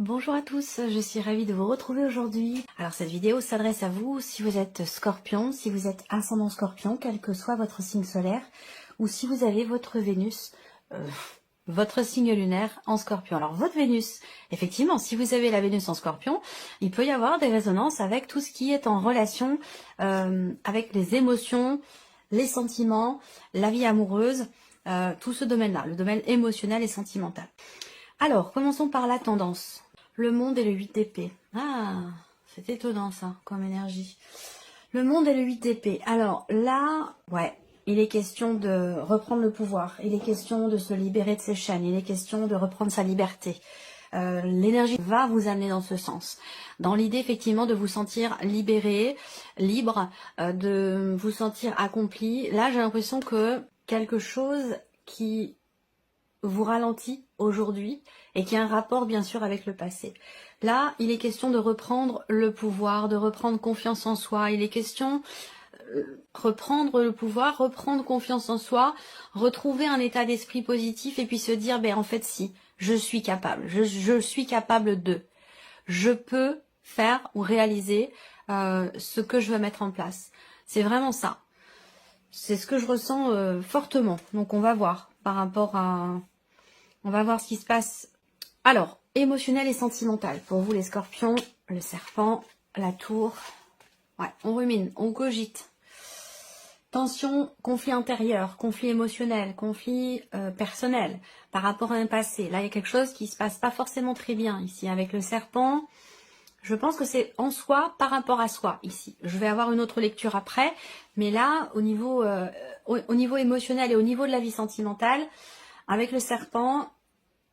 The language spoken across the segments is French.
Bonjour à tous, je suis ravie de vous retrouver aujourd'hui. Alors cette vidéo s'adresse à vous si vous êtes scorpion, si vous êtes ascendant scorpion, quel que soit votre signe solaire, ou si vous avez votre Vénus, votre signe lunaire en scorpion. Alors votre Vénus, effectivement, si vous avez la Vénus en scorpion, il peut y avoir des résonances avec tout ce qui est en relation avec les émotions, les sentiments, la vie amoureuse, tout ce domaine-là, le domaine émotionnel et sentimental. Alors, commençons par la tendance. Le monde et le 8 d'épée. Ah, c'est étonnant ça, comme énergie. Le monde et le 8 d'épée. Alors là, ouais, il est question de reprendre le pouvoir. Il est question de se libérer de ses chaînes. Il est question de reprendre sa liberté. L'énergie va vous amener dans ce sens. Dans l'idée, effectivement, de vous sentir libéré, libre, de vous sentir accompli. Là, j'ai l'impression que quelque chose qui vous ralentit aujourd'hui et qui a un rapport bien sûr avec le passé. Là, il est question de reprendre le pouvoir, de reprendre confiance en soi. Il est question reprendre le pouvoir, reprendre confiance en soi, retrouver un état d'esprit positif et puis se dire, ben en fait si, je suis capable, je suis capable de, je peux faire ou réaliser ce que je veux mettre en place. C'est vraiment ça. C'est ce que je ressens fortement. Donc on va voir par rapport à... On va voir ce qui se passe. Alors, émotionnel et sentimental. Pour vous les scorpions, le serpent, la tour. Ouais, on rumine, on cogite. Tension, conflit intérieur, conflit émotionnel, conflit personnel par rapport à un passé. Là, il y a quelque chose qui se passe pas forcément très bien ici. Avec le serpent, je pense que c'est en soi par rapport à soi ici. Je vais avoir une autre lecture après. Mais là, au niveau émotionnel et au niveau de la vie sentimentale, avec le serpent,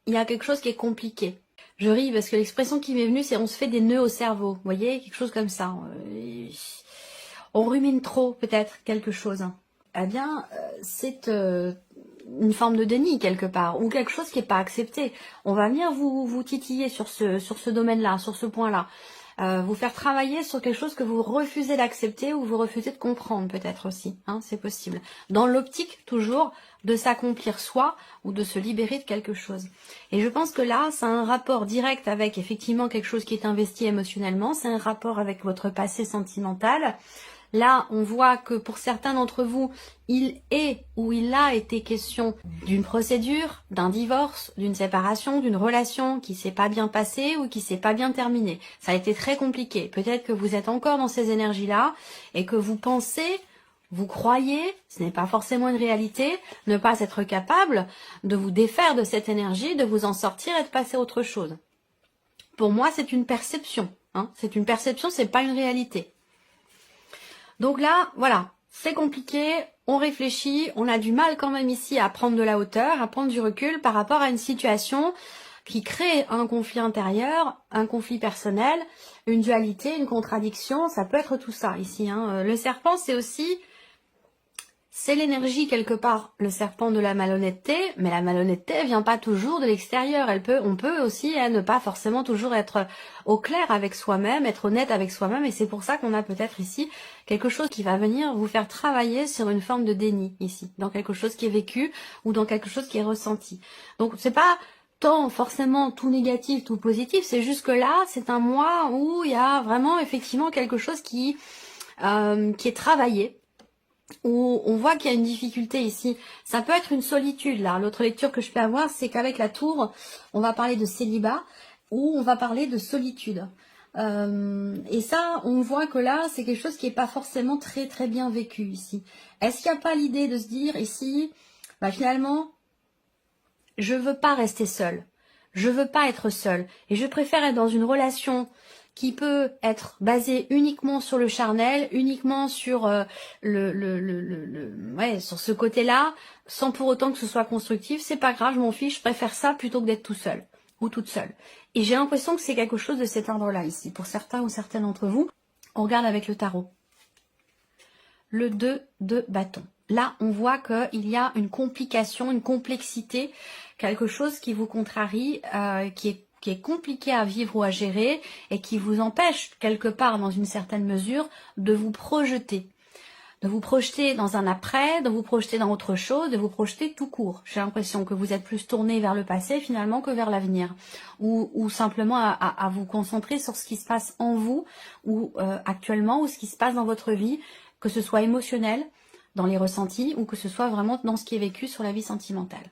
il y a quelque chose qui est compliqué. Je ris parce que l'expression qui m'est venue, c'est on se fait des nœuds au cerveau. Vous voyez, quelque chose comme ça. On rumine trop, peut-être, quelque chose. Eh bien, c'est une forme de déni, quelque part, ou quelque chose qui n'est pas accepté. On va venir vous titiller sur ce domaine-là, sur ce point-là. Vous faire travailler sur quelque chose que vous refusez d'accepter ou vous refusez de comprendre peut-être aussi, hein, c'est possible. Dans l'optique toujours de s'accomplir soi ou de se libérer de quelque chose. Et je pense que là, ça a un rapport direct avec effectivement quelque chose qui est investi émotionnellement, c'est un rapport avec votre passé sentimental. Là, on voit que pour certains d'entre vous, il est ou il a été question d'une procédure, d'un divorce, d'une séparation, d'une relation qui s'est pas bien passée ou qui s'est pas bien terminée. Ça a été très compliqué. Peut-être que vous êtes encore dans ces énergies-là et que vous pensez, vous croyez, ce n'est pas forcément une réalité, ne pas être capable de vous défaire de cette énergie, de vous en sortir et de passer à autre chose. Pour moi, c'est une perception. Hein. C'est une perception, c'est pas une réalité. Donc là, voilà, c'est compliqué, on réfléchit, on a du mal quand même ici à prendre de la hauteur, à prendre du recul par rapport à une situation qui crée un conflit intérieur, un conflit personnel, une dualité, une contradiction, ça peut être tout ça ici. Hein. Le serpent, c'est aussi... C'est l'énergie quelque part, le serpent de la malhonnêteté, mais la malhonnêteté vient pas toujours de l'extérieur. On peut aussi ne pas forcément toujours être au clair avec soi-même, être honnête avec soi-même, et c'est pour ça qu'on a peut-être ici quelque chose qui va venir vous faire travailler sur une forme de déni ici, dans quelque chose qui est vécu ou dans quelque chose qui est ressenti. Donc c'est pas tant forcément tout négatif, tout positif, c'est juste que là, c'est un mois où il y a vraiment effectivement quelque chose qui est travaillé, où on voit qu'il y a une difficulté ici. Ça peut être une solitude, là. L'autre lecture que je peux avoir, c'est qu'avec la tour, on va parler de célibat, ou on va parler de solitude. Et ça, on voit que là, c'est quelque chose qui n'est pas forcément très très bien vécu ici. Est-ce qu'il n'y a pas l'idée de se dire ici, bah finalement, je veux pas rester seule. Je veux pas être seule. Et je préfère être dans une relation qui peut être basée uniquement sur le charnel, uniquement sur sur ce côté-là, sans pour autant que ce soit constructif. C'est pas grave, je m'en fiche, je préfère ça plutôt que d'être tout seul ou toute seule. Et j'ai l'impression que c'est quelque chose de cet ordre-là ici, pour certains ou certaines d'entre vous. On regarde avec le tarot. Le 2 de bâton. Là, on voit qu'il y a une complication, une complexité, quelque chose qui vous contrarie, qui est compliqué à vivre ou à gérer et qui vous empêche quelque part, dans une certaine mesure, de vous projeter. de vous projeter dans un après, de vous projeter dans autre chose, de vous projeter tout court. J'ai l'impression que vous êtes plus tourné vers le passé finalement que vers l'avenir, ou simplement à vous concentrer sur ce qui se passe en vous, ou actuellement, ou ce qui se passe dans votre vie, que ce soit émotionnel, dans les ressentis, ou que ce soit vraiment dans ce qui est vécu sur la vie sentimentale.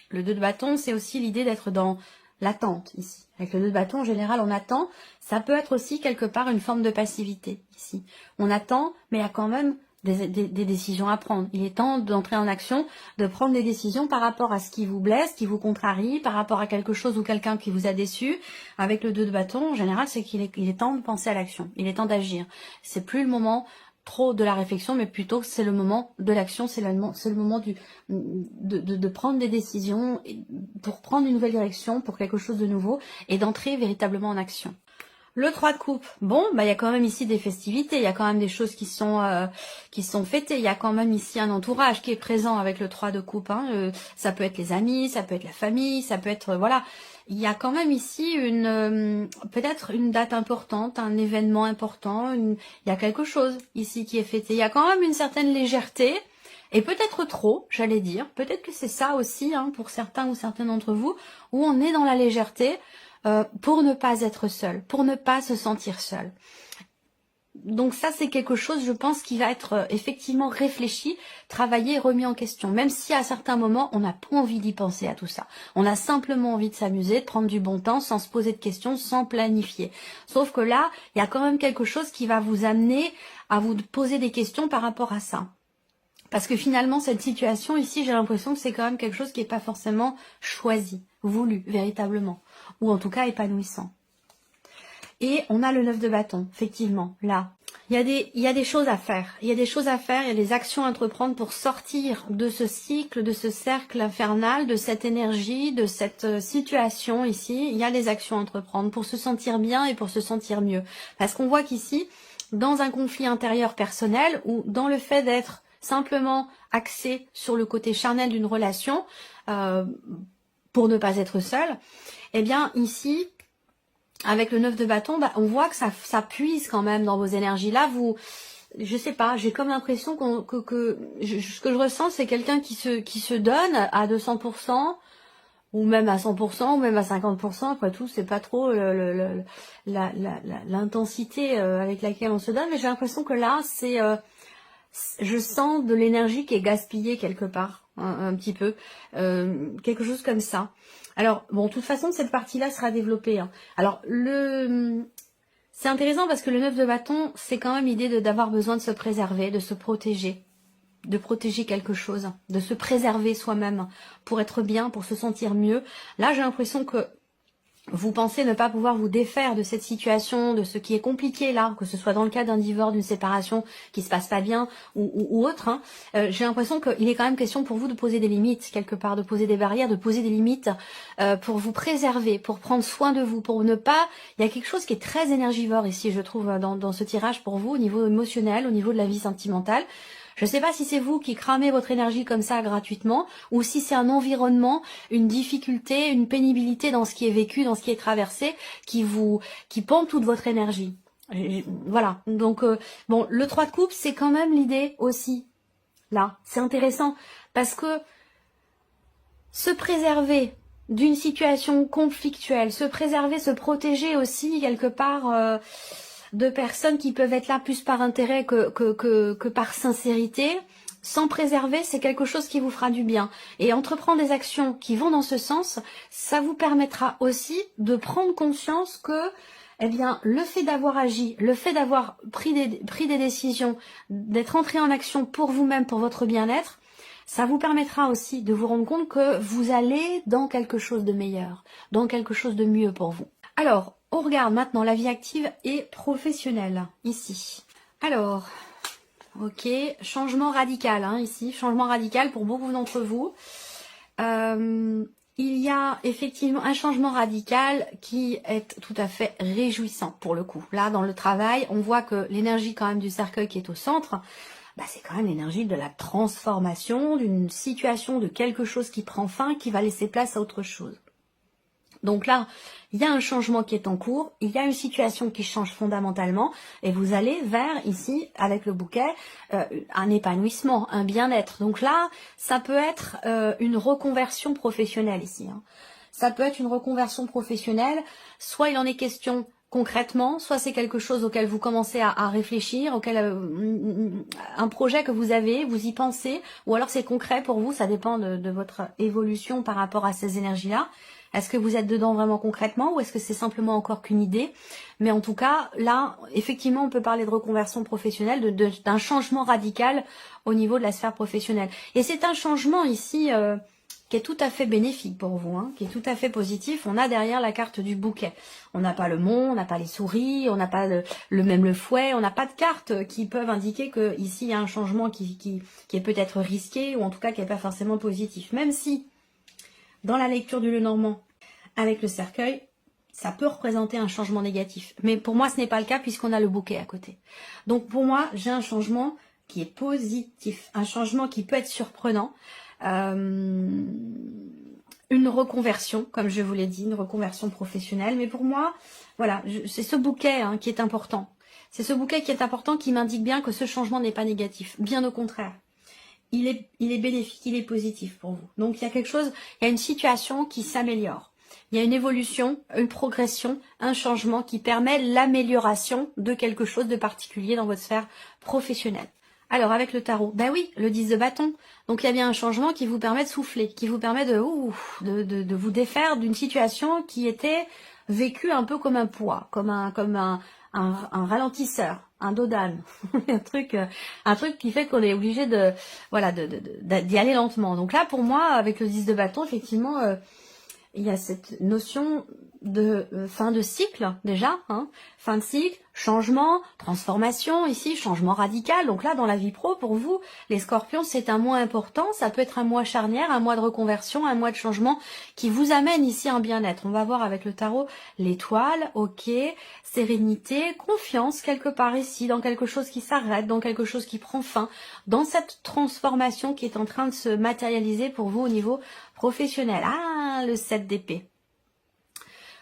Le 2 de bâton, c'est aussi l'idée d'être dans l'attente ici. Avec le 2 de bâton, en général, on attend. Ça peut être aussi quelque part une forme de passivité ici. On attend, mais il y a quand même des décisions à prendre. Il est temps d'entrer en action, de prendre des décisions par rapport à ce qui vous blesse, qui vous contrarie, par rapport à quelque chose ou quelqu'un qui vous a déçu. Avec le 2 de bâton, en général, c'est qu'il est temps de penser à l'action. Il est temps d'agir. C'est plus le moment trop de la réflexion, mais plutôt c'est le moment de l'action, c'est le moment de prendre des décisions pour prendre une nouvelle direction, pour quelque chose de nouveau, et d'entrer véritablement en action. Le 3 de coupe, bon, bah il y a quand même ici des festivités, il y a quand même des choses qui sont fêtées, il y a quand même ici un entourage qui est présent avec le 3 de coupe, hein. Ça peut être les amis, ça peut être la famille, ça peut être, voilà, il y a quand même ici peut-être une date importante, un événement important, il y a quelque chose ici qui est fêté, il y a quand même une certaine légèreté, et peut-être trop, j'allais dire, peut-être que c'est ça aussi, hein, pour certains ou certaines d'entre vous, où on est dans la légèreté, pour ne pas être seul, pour ne pas se sentir seul. Donc ça, c'est quelque chose, je pense, qui va être effectivement réfléchi, travaillé, remis en question. Même si à certains moments, on n'a pas envie d'y penser à tout ça. On a simplement envie de s'amuser, de prendre du bon temps, sans se poser de questions, sans planifier. Sauf que là, il y a quand même quelque chose qui va vous amener à vous poser des questions par rapport à ça. Parce que finalement, cette situation ici, j'ai l'impression que c'est quand même quelque chose qui n'est pas forcément choisi, voulu, véritablement. Ou en tout cas épanouissant. Et on a le 9 de bâton, effectivement, là. Il y a des choses à faire. Il y a des choses à faire, il y a des actions à entreprendre pour sortir de ce cycle, de ce cercle infernal, de cette énergie, de cette situation ici. Il y a des actions à entreprendre pour se sentir bien et pour se sentir mieux. Parce qu'on voit qu'ici, dans un conflit intérieur personnel, ou dans le fait d'être simplement axé sur le côté charnel d'une relation, pour ne pas être seul, eh bien ici, avec le 9 de bâton, bah, on voit que ça puise quand même dans vos énergies. Là, je sais pas, j'ai comme l'impression ce que je ressens, c'est quelqu'un qui se donne à 200%, ou même à 100%, ou même à 50%. Après tout, c'est pas trop l'intensité avec laquelle on se donne, mais j'ai l'impression que là, je sens de l'énergie qui est gaspillée quelque part, un petit peu, quelque chose comme ça. Alors, bon, de toute façon, cette partie-là sera développée, hein. Alors, c'est intéressant parce que le 9 de bâton, c'est quand même l'idée d'avoir besoin de se préserver, de se protéger, de protéger quelque chose, de se préserver soi-même pour être bien, pour se sentir mieux. Là, j'ai l'impression que vous pensez ne pas pouvoir vous défaire de cette situation, de ce qui est compliqué là, que ce soit dans le cas d'un divorce, d'une séparation qui se passe pas bien ou autre, hein. J'ai l'impression qu'il est quand même question pour vous de poser des limites quelque part, de poser des barrières, de poser des limites pour vous préserver, pour prendre soin de vous, pour ne pas... Il y a quelque chose qui est très énergivore ici, je trouve, dans ce tirage pour vous, au niveau émotionnel, au niveau de la vie sentimentale. Je ne sais pas si c'est vous qui cramez votre énergie comme ça gratuitement, ou si c'est un environnement, une difficulté, une pénibilité dans ce qui est vécu, dans ce qui est traversé, qui pompe toute votre énergie. Voilà. Donc, bon, le 3 de coupe, c'est quand même l'idée aussi. Là, c'est intéressant, parce que se préserver d'une situation conflictuelle, se préserver, se protéger aussi, quelque part... de personnes qui peuvent être là plus par intérêt que par sincérité, sans préserver, c'est quelque chose qui vous fera du bien. Et entreprendre des actions qui vont dans ce sens, ça vous permettra aussi de prendre conscience que, eh bien, le fait d'avoir agi, le fait d'avoir pris des décisions, d'être entré en action pour vous-même, pour votre bien-être, ça vous permettra aussi de vous rendre compte que vous allez dans quelque chose de meilleur, dans quelque chose de mieux pour vous. Alors, on regarde maintenant la vie active et professionnelle, ici. Alors, ok, changement radical, hein, ici, changement radical pour beaucoup d'entre vous. Il y a effectivement un changement radical qui est tout à fait réjouissant pour le coup. Là, dans le travail, on voit que l'énergie quand même du cercueil qui est au centre, bah, c'est quand même l'énergie de la transformation, d'une situation, de quelque chose qui prend fin, qui va laisser place à autre chose. Donc là, il y a un changement qui est en cours, il y a une situation qui change fondamentalement et vous allez vers, ici, avec le bouquet, un épanouissement, un bien-être. Donc là, ça peut être une reconversion professionnelle ici. Hein. Ça peut être une reconversion professionnelle, soit il en est question concrètement, soit c'est quelque chose auquel vous commencez à réfléchir, auquel un projet que vous avez, vous y pensez, ou alors c'est concret pour vous, ça dépend de votre évolution par rapport à ces énergies-là. Est-ce que vous êtes dedans vraiment concrètement ou est-ce que c'est simplement encore qu'une idée? Mais en tout cas, là, effectivement, on peut parler de reconversion professionnelle, d'un changement radical au niveau de la sphère professionnelle. Et c'est un changement ici qui est tout à fait bénéfique pour vous, hein, qui est tout à fait positif. On a derrière la carte du bouquet. On n'a pas le mont, on n'a pas les souris, on n'a pas le fouet, on n'a pas de cartes qui peuvent indiquer que ici il y a un changement qui est peut-être risqué ou en tout cas qui n'est pas forcément positif. Même si dans la lecture du Lenormand, avec le cercueil, ça peut représenter un changement négatif. Mais pour moi, ce n'est pas le cas puisqu'on a le bouquet à côté. Donc pour moi, j'ai un changement qui est positif, un changement qui peut être surprenant, une reconversion, comme je vous l'ai dit, une reconversion professionnelle. Mais pour moi, voilà, c'est ce bouquet hein, qui est important. C'est ce bouquet qui est important qui m'indique bien que ce changement n'est pas négatif. Bien au contraire. Il est bénéfique, il est positif pour vous. Donc il y a quelque chose, il y a une situation qui s'améliore. Il y a une évolution, une progression, un changement qui permet l'amélioration de quelque chose de particulier dans votre sphère professionnelle. Alors avec le tarot, ben oui, le 10 de bâton. Donc il y a bien un changement qui vous permet de souffler, qui vous permet de vous défaire d'une situation qui était vécue un peu comme un poids, comme un ralentisseur, un dos d'âne, un truc qui fait qu'on est obligé d'y aller lentement. Donc là, pour moi, avec le 10 de bâton, effectivement, il y a cette notion de fin de cycle déjà, hein, fin de cycle, changement, transformation ici, changement radical. Donc là, dans la vie pro, pour vous, les scorpions, c'est un mois important, ça peut être un mois charnière, un mois de reconversion, un mois de changement qui vous amène ici un bien-être. On va voir avec le tarot l'étoile, ok, sérénité, confiance quelque part ici, dans quelque chose qui s'arrête, dans quelque chose qui prend fin, dans cette transformation qui est en train de se matérialiser pour vous au niveau professionnel. Ah, le 7 d'épée.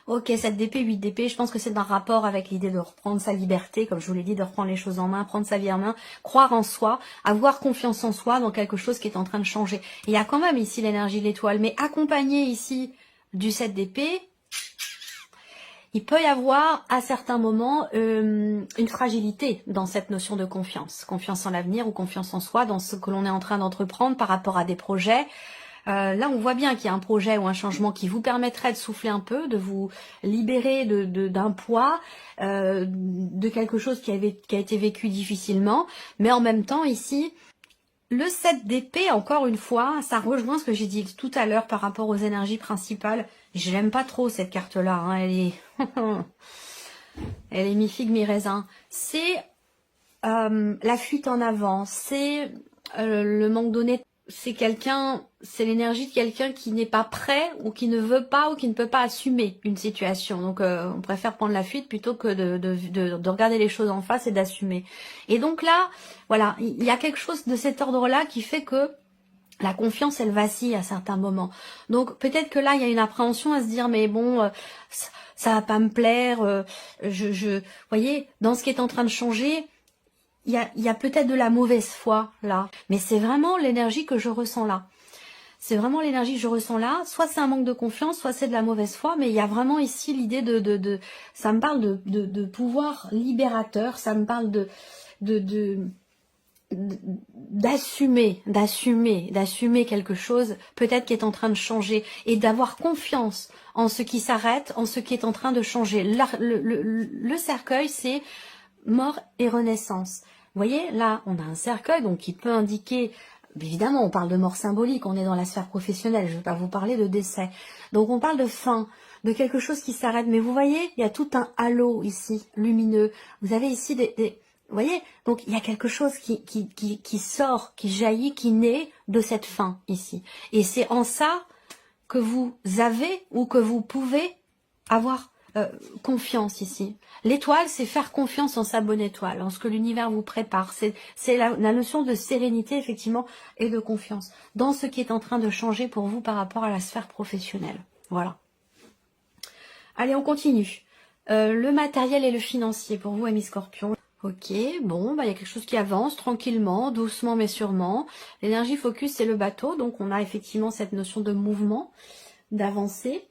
Ok, 7 d'épée, 8 d'épée, je pense que c'est un rapport avec l'idée de reprendre sa liberté, comme je vous l'ai dit, de reprendre les choses en main, prendre sa vie en main, croire en soi, avoir confiance en soi dans quelque chose qui est en train de changer. Il y a quand même ici l'énergie de l'étoile, mais accompagné ici du 7 d'épée, il peut y avoir à certains moments une fragilité dans cette notion de confiance. Confiance en l'avenir ou confiance en soi, dans ce que l'on est en train d'entreprendre par rapport à des projets. Là, on voit bien qu'il y a un projet ou un changement qui vous permettrait de souffler un peu, de vous libérer d'un poids, de quelque chose qui a été vécu difficilement. Mais en même temps, ici, le 7 d'épée, encore une fois, ça rejoint ce que j'ai dit tout à l'heure par rapport aux énergies principales. Je l'aime pas trop, cette carte-là. Hein. Elle est mi-figue, mi-raisin. C'est la fuite en avant, c'est le manque d'honnêteté. C'est l'énergie de quelqu'un qui n'est pas prêt ou qui ne veut pas ou qui ne peut pas assumer une situation. Donc on préfère prendre la fuite plutôt que de regarder les choses en face et d'assumer. Et donc là, voilà, il y a quelque chose de cet ordre-là qui fait que la confiance, elle vacille à certains moments. Donc peut-être que là, il y a une appréhension à se dire, mais bon, ça va pas me plaire. Voyez, dans ce qui est en train de changer, il y a peut-être de la mauvaise foi là, mais c'est vraiment l'énergie que je ressens là. C'est vraiment l'énergie que je ressens là. Soit c'est un manque de confiance, soit c'est de la mauvaise foi, mais il y a vraiment ici l'idée ça me parle de pouvoir libérateur, ça me parle d'assumer quelque chose peut-être qui est en train de changer et d'avoir confiance en ce qui s'arrête, en ce qui est en train de changer. Le cercueil, c'est mort et renaissance. Vous voyez, là, on a un cercueil donc qui peut indiquer, évidemment, on parle de mort symbolique, on est dans la sphère professionnelle, je ne vais pas vous parler de décès. Donc on parle de fin, de quelque chose qui s'arrête. Mais vous voyez, il y a tout un halo ici, lumineux. Vous avez ici vous voyez, donc il y a quelque chose qui sort, qui jaillit, qui naît de cette fin ici. Et c'est en ça que vous avez ou que vous pouvez avoir confiance ici. L'étoile, c'est faire confiance en sa bonne étoile, en ce que l'univers vous prépare. C'est la notion de sérénité, effectivement, et de confiance dans ce qui est en train de changer pour vous par rapport à la sphère professionnelle. Voilà. Allez, on continue. Le matériel et le financier pour vous, amis Scorpion. Ok, bon, bah, il y a quelque chose qui avance tranquillement, doucement mais sûrement. L'énergie focus, c'est le bateau, donc on a effectivement cette notion de mouvement, d'avancée.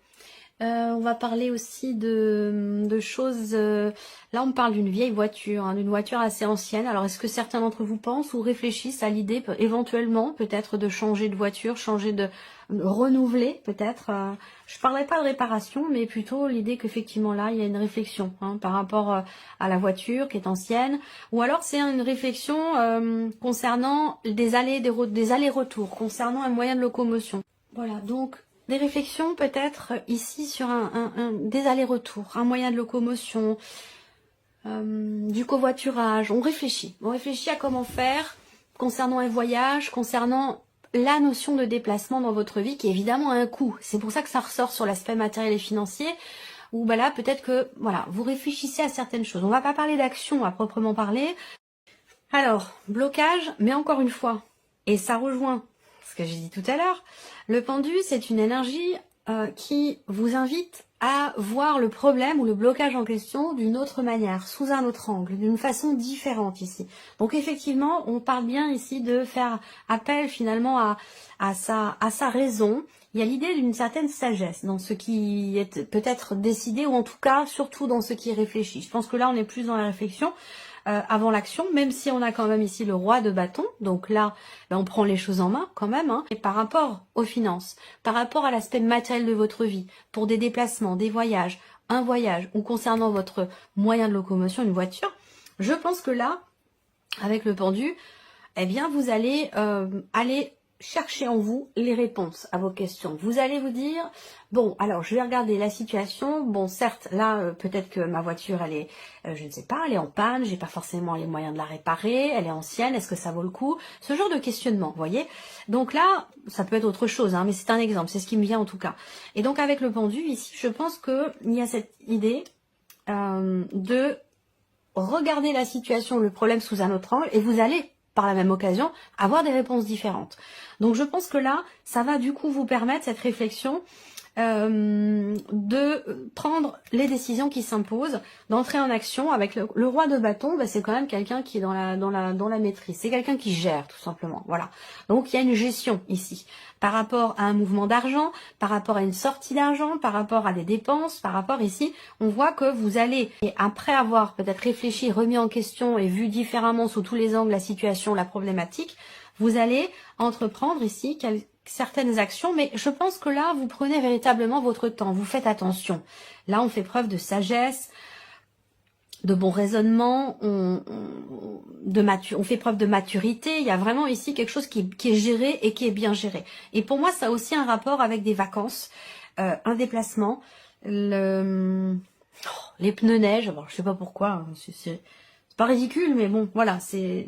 On va parler aussi de choses... là, on parle d'une vieille voiture, hein, d'une voiture assez ancienne. Alors, est-ce que certains d'entre vous pensent ou réfléchissent à l'idée, éventuellement, peut-être de changer de voiture, changer de renouveler, peut-être je parlerai pas de réparation, mais plutôt l'idée qu'effectivement, là, il y a une réflexion hein, par rapport à la voiture qui est ancienne. Ou alors, c'est une réflexion concernant des allers-retours, concernant un moyen de locomotion. Voilà, donc... des réflexions peut-être ici sur des allers-retours, un moyen de locomotion, du covoiturage. On réfléchit à comment faire concernant un voyage, concernant la notion de déplacement dans votre vie qui évidemment a un coût. C'est pour ça que ça ressort sur l'aspect matériel et financier où bah là peut-être que voilà vous réfléchissez à certaines choses. On va pas parler d'action à proprement parler. Alors, blocage, mais encore une fois, et ça rejoint ce que j'ai dit tout à l'heure, le pendu, c'est une énergie qui vous invite à voir le problème ou le blocage en question d'une autre manière, sous un autre angle, d'une façon différente ici. Donc effectivement, on parle bien ici de faire appel finalement à sa raison. Il y a l'idée d'une certaine sagesse dans ce qui est peut-être décidé, ou en tout cas, surtout dans ce qui est réfléchi. Je pense que là, on est plus dans la réflexion. Avant l'action, même si on a quand même ici le roi de bâton, donc là, on prend les choses en main quand même, hein. Et par rapport aux finances, par rapport à l'aspect matériel de votre vie, pour des déplacements, des voyages, un voyage, ou concernant votre moyen de locomotion, une voiture, je pense que là, avec le pendu, eh bien, vous allez aller chercher en vous les réponses à vos questions. Vous allez vous dire, bon, alors je vais regarder la situation. Bon, certes, là, peut-être que ma voiture, elle est, je ne sais pas, elle est en panne, j'ai pas forcément les moyens de la réparer, elle est ancienne, est-ce que ça vaut le coup? Ce genre de questionnement, vous voyez. Donc là, ça peut être autre chose, hein, mais c'est un exemple, c'est ce qui me vient en tout cas. Et donc avec le pendu, ici, je pense qu'il y a cette idée de regarder la situation, le problème sous un autre angle, et vous allez par la même occasion, avoir des réponses différentes. Donc je pense que là, ça va du coup vous permettre cette réflexion de prendre les décisions qui s'imposent, d'entrer en action avec le roi de bâton. Bah, c'est quand même quelqu'un qui est dans la maîtrise, c'est quelqu'un qui gère tout simplement. Voilà. Donc il y a une gestion ici par rapport à un mouvement d'argent, par rapport à une sortie d'argent, par rapport à des dépenses, par rapport ici, on voit que vous allez, et après avoir peut-être réfléchi, remis en question et vu différemment sous tous les angles la situation, la problématique, vous allez entreprendre ici certaines actions, mais je pense que là, vous prenez véritablement votre temps, vous faites attention. Là, on fait preuve de sagesse, de bon raisonnement, on fait preuve de maturité. Il y a vraiment ici quelque chose qui est géré et qui est bien géré. Et pour moi, ça a aussi un rapport avec des vacances, un déplacement, les pneus neige. Bon, je sais pas pourquoi, hein, c'est pas ridicule, mais bon, voilà, c'est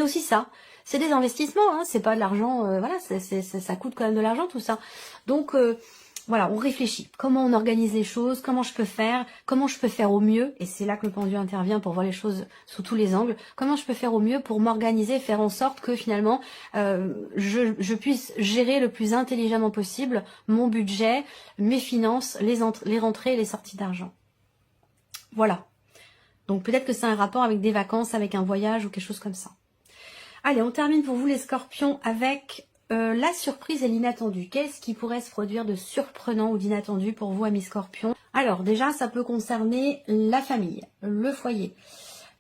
aussi ça. C'est des investissements, hein, c'est pas de l'argent, voilà, ça coûte quand même de l'argent tout ça. Donc voilà, on réfléchit. Comment on organise les choses, comment je peux faire au mieux, et c'est là que le pendu intervient pour voir les choses sous tous les angles. Comment je peux faire au mieux pour m'organiser, faire en sorte que finalement je puisse gérer le plus intelligemment possible mon budget, mes finances, les rentrées et les sorties d'argent. Voilà. Donc peut-être que c'est un rapport avec des vacances, avec un voyage ou quelque chose comme ça. Allez, on termine pour vous les scorpions avec la surprise et l'inattendu. Qu'est-ce qui pourrait se produire de surprenant ou d'inattendu pour vous, amis scorpions? Alors déjà, ça peut concerner la famille, le foyer,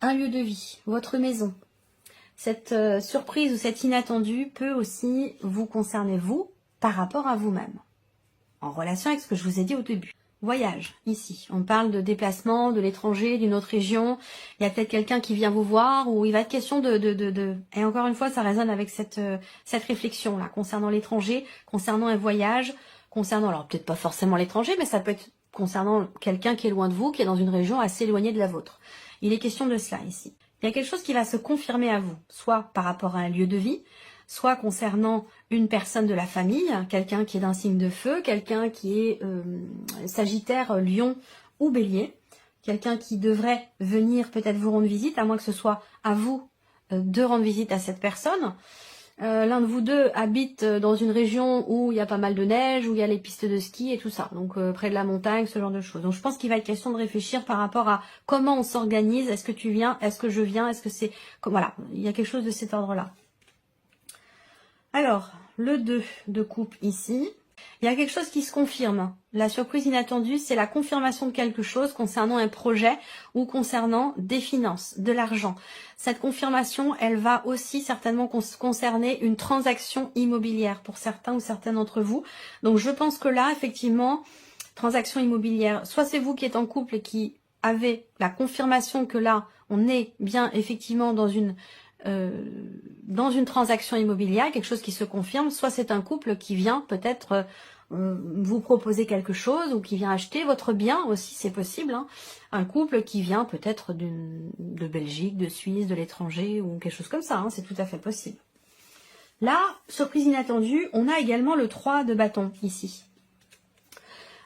un lieu de vie, votre maison. Cette surprise ou cet inattendu peut aussi vous concerner vous par rapport à vous-même, en relation avec ce que je vous ai dit au début. Voyage, ici, on parle de déplacement, de l'étranger, d'une autre région, il y a peut-être quelqu'un qui vient vous voir, ou il va être question et encore une fois, ça résonne avec cette réflexion-là, concernant l'étranger, concernant un voyage, concernant, alors peut-être pas forcément l'étranger, mais ça peut être concernant quelqu'un qui est loin de vous, qui est dans une région assez éloignée de la vôtre. Il est question de cela ici. Il y a quelque chose qui va se confirmer à vous, soit par rapport à un lieu de vie, soit concernant une personne de la famille, quelqu'un qui est d'un signe de feu, quelqu'un qui est Sagittaire, Lion ou Bélier, quelqu'un qui devrait venir peut-être vous rendre visite, à moins que ce soit à vous de rendre visite à cette personne. L'un de vous deux habite dans une région où il y a pas mal de neige, où il y a les pistes de ski et tout ça, donc près de la montagne, ce genre de choses. Donc je pense qu'il va être question de réfléchir par rapport à comment on s'organise, est-ce que tu viens, est-ce que je viens, est-ce que c'est... Voilà, il y a quelque chose de cet ordre-là. Alors, le 2 de coupe ici, il y a quelque chose qui se confirme. La surprise inattendue, c'est la confirmation de quelque chose concernant un projet ou concernant des finances, de l'argent. Cette confirmation, elle va aussi certainement concerner une transaction immobilière pour certains ou certaines d'entre vous. Donc je pense que là, effectivement, transaction immobilière, soit c'est vous qui êtes en couple et qui avez la confirmation que là, on est bien effectivement dans une transaction immobilière, quelque chose qui se confirme, soit c'est un couple qui vient peut-être vous proposer quelque chose ou qui vient acheter votre bien aussi, c'est possible. Hein. Un couple qui vient peut-être de Belgique, de Suisse, de l'étranger ou quelque chose comme ça, hein, c'est tout à fait possible. Là, surprise inattendue, on a également le 3 de bâton ici.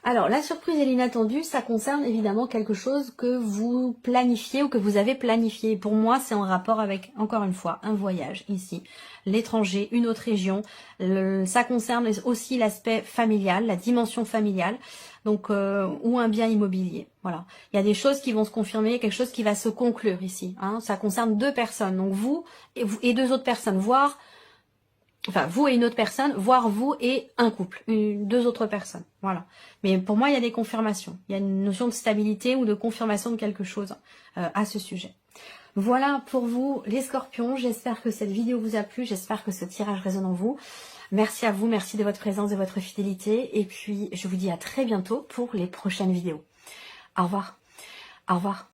Alors, la surprise et l'inattendue, ça concerne évidemment quelque chose que vous planifiez ou que vous avez planifié. Pour moi, c'est en rapport avec, encore une fois, un voyage ici, l'étranger, une autre région. Ça concerne aussi l'aspect familial, la dimension familiale, donc ou un bien immobilier. Voilà, il y a des choses qui vont se confirmer, quelque chose qui va se conclure ici. Hein. Ça concerne deux personnes, donc vous et deux autres personnes, voire... Enfin, vous et une autre personne, voire vous et un couple, deux autres personnes. Voilà. Mais pour moi, il y a des confirmations. Il y a une notion de stabilité ou de confirmation de quelque chose à ce sujet. Voilà pour vous, les scorpions. J'espère que cette vidéo vous a plu. J'espère que ce tirage résonne en vous. Merci à vous. Merci de votre présence, de votre fidélité. Et puis, je vous dis à très bientôt pour les prochaines vidéos. Au revoir. Au revoir.